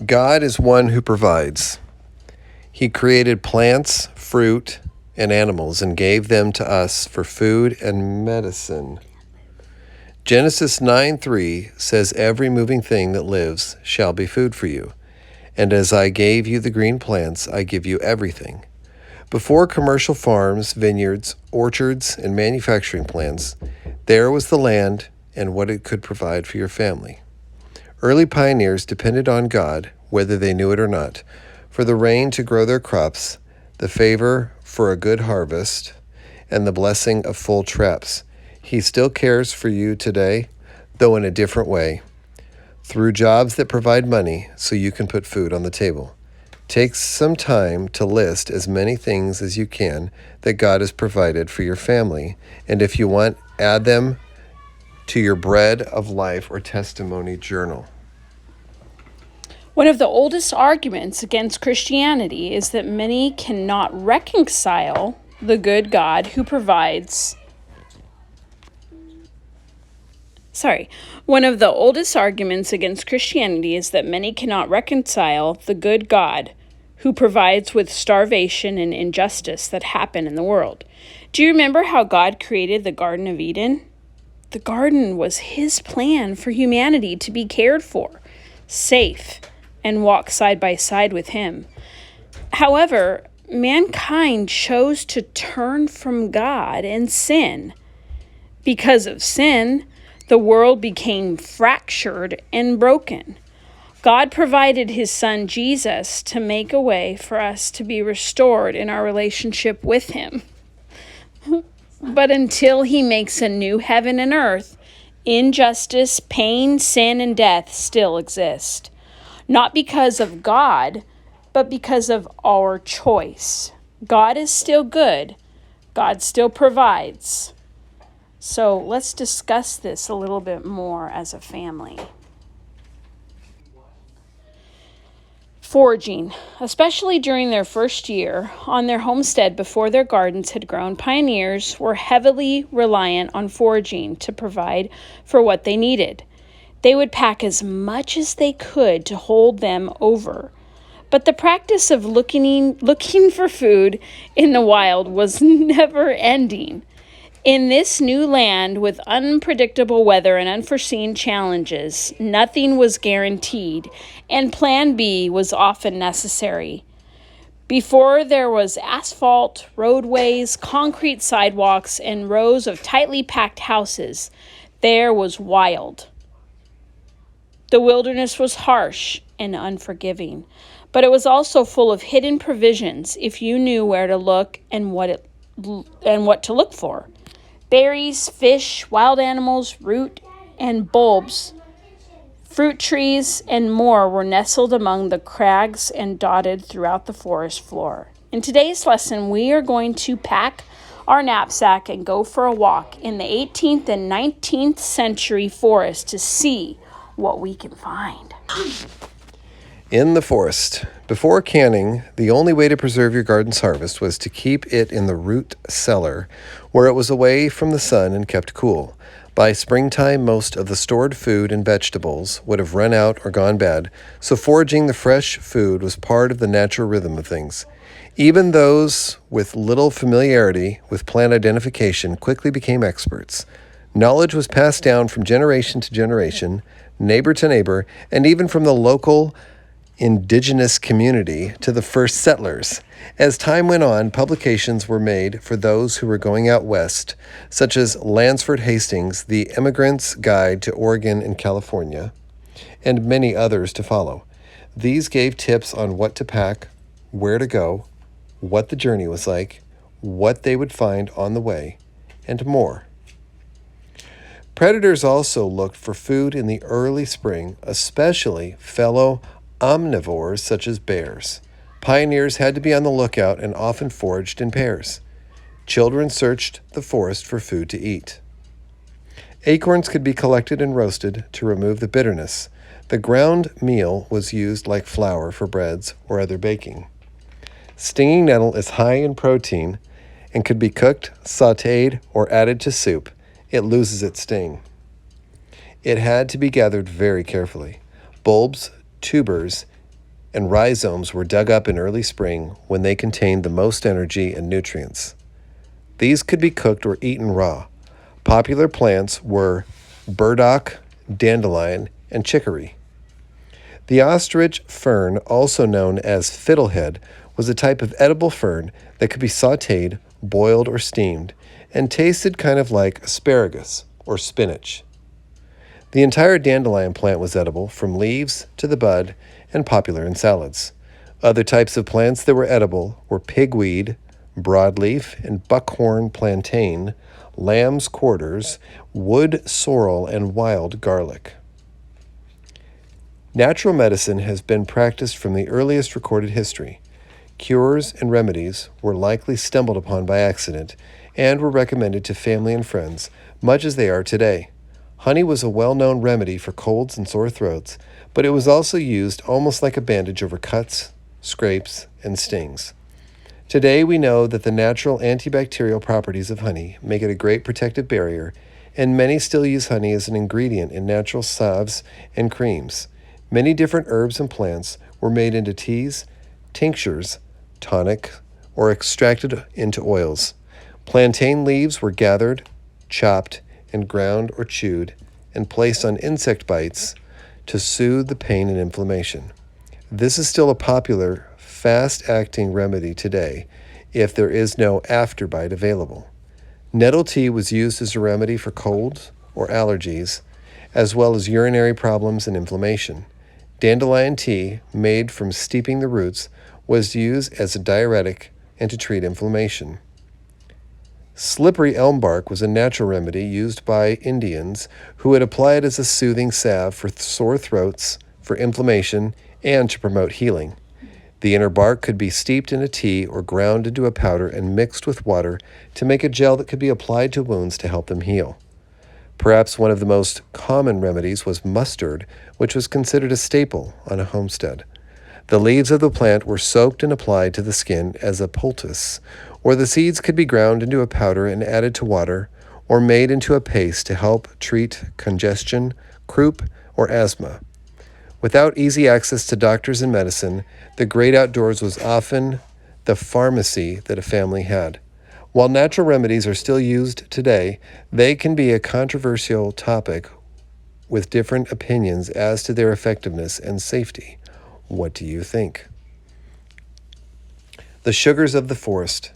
God is one who provides. He created plants, fruit, and animals and gave them to us for food and medicine. Genesis 9:3 says, "Every moving thing that lives shall be food for you. And as I gave you the green plants, I give you everything." Before commercial farms, vineyards, orchards, and manufacturing plants, there was the land and what it could provide for your family. Early pioneers depended on God, whether they knew it or not, for the rain to grow their crops, the favor for a good harvest, and the blessing of full traps. He still cares for you today, though in a different way, through jobs that provide money so you can put food on the table. Take some time to list as many things as you can that God has provided for your family, and if you want, add them to your bread of life or testimony journal. One of the oldest arguments against Christianity is that many cannot reconcile the good God who provides. One of the oldest arguments against Christianity is that many cannot reconcile the good God who provides with starvation and injustice that happen in the world. Do you remember how God created the Garden of Eden? The garden was his plan for humanity to be cared for, safe, and walk side by side with him. However, mankind chose to turn from God and sin. Because of sin, the world became fractured and broken. God provided his son Jesus to make a way for us to be restored in our relationship with him. But until he makes a new heaven and earth, injustice, pain, sin, and death still exist. Not because of God, but because of our choice. God is still good. God still provides. So let's discuss this a little bit more as a family. Foraging, especially during their first year on their homestead before their gardens had grown, pioneers were heavily reliant on foraging to provide for what they needed. They would pack as much as they could to hold them over. But the practice of looking for food in the wild was never ending. In this new land with unpredictable weather and unforeseen challenges, nothing was guaranteed, and Plan B was often necessary. Before there was asphalt, roadways, concrete sidewalks, and rows of tightly packed houses, there was wild. The wilderness was harsh and unforgiving, but it was also full of hidden provisions if you knew where to look and what to look for. Berries, fish, wild animals, root and bulbs, fruit trees, and more were nestled among the crags and dotted throughout the forest floor. In today's lesson, we are going to pack our knapsack and go for a walk in the 18th and 19th century forest to see what we can find. In the forest. Before canning, the only way to preserve your garden's harvest was to keep it in the root cellar, where it was away from the sun and kept cool. By springtime, most of the stored food and vegetables would have run out or gone bad, so foraging the fresh food was part of the natural rhythm of things. Even those with little familiarity with plant identification quickly became experts. Knowledge was passed down from generation to generation, neighbor to neighbor, and even from the local indigenous community to the first settlers. As time went on, publications were made for those who were going out west, such as Lansford Hastings' The Emigrant's Guide to Oregon and California, and many others to follow. These gave tips on what to pack, where to go, what the journey was like, what they would find on the way, and more. Predators also looked for food in the early spring, especially fellow omnivores such as bears. Pioneers had to be on the lookout and often foraged in pairs. Children searched the forest for food to eat. Acorns could be collected and roasted to remove the bitterness. The ground meal was used like flour for breads or other baking. Stinging nettle is high in protein and could be cooked, sautéed, or added to soup. It loses its sting. It had to be gathered very carefully. Bulbs, tubers, and rhizomes were dug up in early spring when they contained the most energy and nutrients. These could be cooked or eaten raw. Popular plants were burdock, dandelion, and chicory. The ostrich fern, also known as fiddlehead, was a type of edible fern that could be sautéed, boiled, or steamed, and tasted kind of like asparagus or spinach. The entire dandelion plant was edible, from leaves to the bud, and popular in salads. Other types of plants that were edible were pigweed, broadleaf, and buckhorn plantain, lamb's quarters, wood sorrel, and wild garlic. Natural medicine has been practiced from the earliest recorded history. Cures and remedies were likely stumbled upon by accident and were recommended to family and friends, much as they are today. Honey was a well-known remedy for colds and sore throats, but it was also used almost like a bandage over cuts, scrapes, and stings. Today we know that the natural antibacterial properties of honey make it a great protective barrier, and many still use honey as an ingredient in natural salves and creams. Many different herbs and plants were made into teas, tinctures, tonic, or extracted into oils. Plantain leaves were gathered, chopped, and ground or chewed, and placed on insect bites to soothe the pain and inflammation. This is still a popular, fast-acting remedy today if there is no afterbite available. Nettle tea was used as a remedy for colds or allergies, as well as urinary problems and inflammation. Dandelion tea, made from steeping the roots, was used as a diuretic and to treat inflammation. Slippery elm bark was a natural remedy used by Indians who would apply it as a soothing salve for sore throats, for inflammation, and to promote healing. The inner bark could be steeped in a tea or ground into a powder and mixed with water to make a gel that could be applied to wounds to help them heal. Perhaps one of the most common remedies was mustard, which was considered a staple on a homestead. The leaves of the plant were soaked and applied to the skin as a poultice, or the seeds could be ground into a powder and added to water, or made into a paste to help treat congestion, croup, or asthma. Without easy access to doctors and medicine, the great outdoors was often the pharmacy that a family had. While natural remedies are still used today, they can be a controversial topic with different opinions as to their effectiveness and safety. What do you think? The sugars of the forest.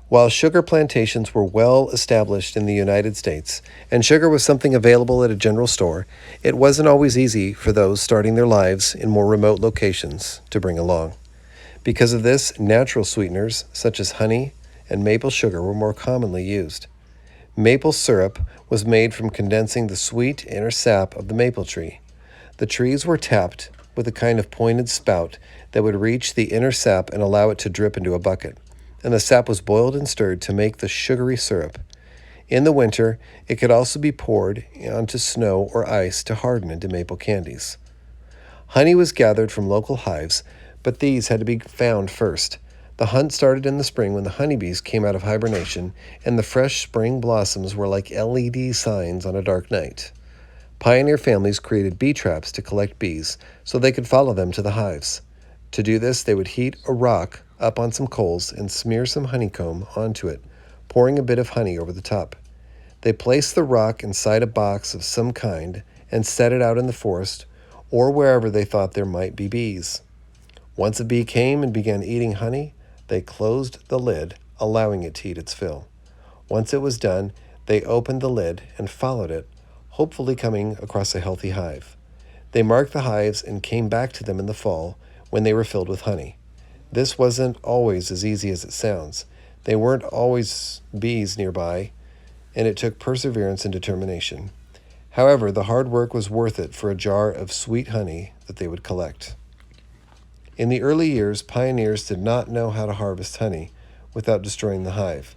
While sugar plantations were well established in the United States, and sugar was something available at a general store, it wasn't always easy for those starting their lives in more remote locations to bring along. Because of this, natural sweeteners such as honey and maple sugar were more commonly used. Maple syrup was made from condensing the sweet inner sap of the maple tree. The trees were tapped with a kind of pointed spout that would reach the inner sap and allow it to drip into a bucket, and the sap was boiled and stirred to make the sugary syrup. In the winter, it could also be poured onto snow or ice to harden into maple candies. Honey was gathered from local hives, but these had to be found first. The hunt started in the spring when the honeybees came out of hibernation, and the fresh spring blossoms were like LED signs on a dark night. Pioneer families created bee traps to collect bees so they could follow them to the hives. To do this, they would heat a rock up on some coals and smear some honeycomb onto it, pouring a bit of honey over the top. They placed the rock inside a box of some kind and set it out in the forest or wherever they thought there might be bees. Once a bee came and began eating honey, they closed the lid, allowing it to eat its fill. Once it was done, they opened the lid and followed it, hopefully coming across a healthy hive. They marked the hives and came back to them in the fall when they were filled with honey. This wasn't always as easy as it sounds. They weren't always bees nearby, and it took perseverance and determination. However, the hard work was worth it for a jar of sweet honey that they would collect. In the early years, pioneers did not know how to harvest honey without destroying the hive.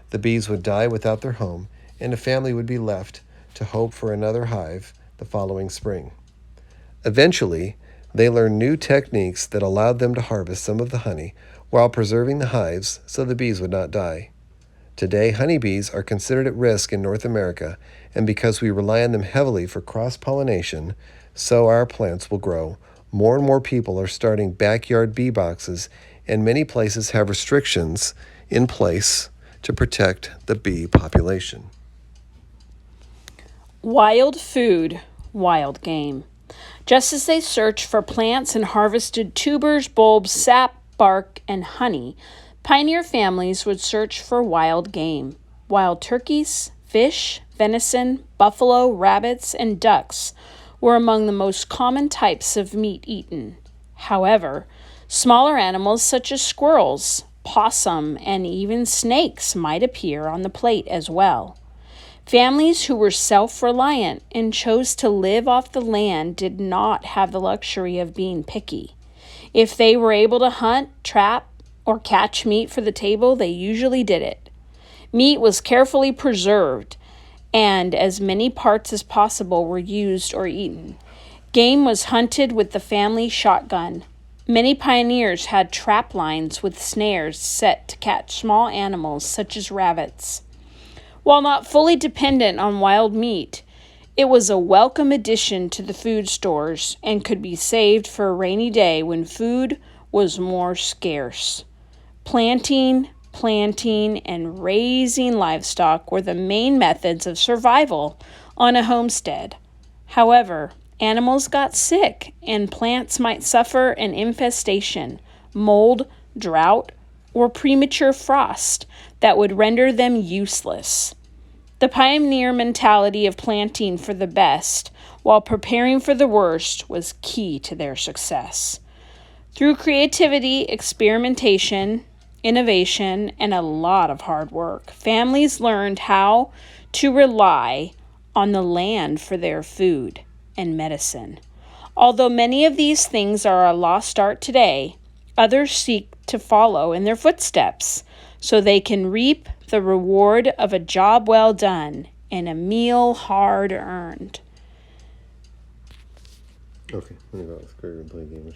The bees would die without their home, and a family would be left to hope for another hive the following spring. Eventually, they learned new techniques that allowed them to harvest some of the honey while preserving the hives so the bees would not die. Today, honeybees are considered at risk in North America, and because we rely on them heavily for cross-pollination, so our plants will grow More and more people are starting backyard bee boxes, and many places have restrictions in place to protect the bee population. Wild food, wild game. Just as they searched for plants and harvested tubers, bulbs, sap, bark, and honey, pioneer families would search for wild game. Wild turkeys, fish, venison, buffalo, rabbits, and ducks were among the most common types of meat eaten. However, smaller animals such as squirrels, possum, and even snakes might appear on the plate as well. Families who were self-reliant and chose to live off the land did not have the luxury of being picky. If they were able to hunt, trap, or catch meat for the table, they usually did it. Meat was carefully preserved, and as many parts as possible were used or eaten. Game was hunted with the family shotgun. Many pioneers had trap lines with snares set to catch small animals such as rabbits. While not fully dependent on wild meat, it was a welcome addition to the food stores and could be saved for a rainy day when food was more scarce. Planting, and raising livestock were the main methods of survival on a homestead. However, animals got sick and plants might suffer an infestation, mold, drought, or premature frost that would render them useless. The pioneer mentality of planting for the best while preparing for the worst was key to their success. Through creativity, experimentation, innovation, and a lot of hard work, families learned how to rely on the land for their food and medicine. Although many of these things are a lost art today, others seek to follow in their footsteps so they can reap the reward of a job well done and a meal hard earned. Okay, I'm going to go. Let's go and play a game.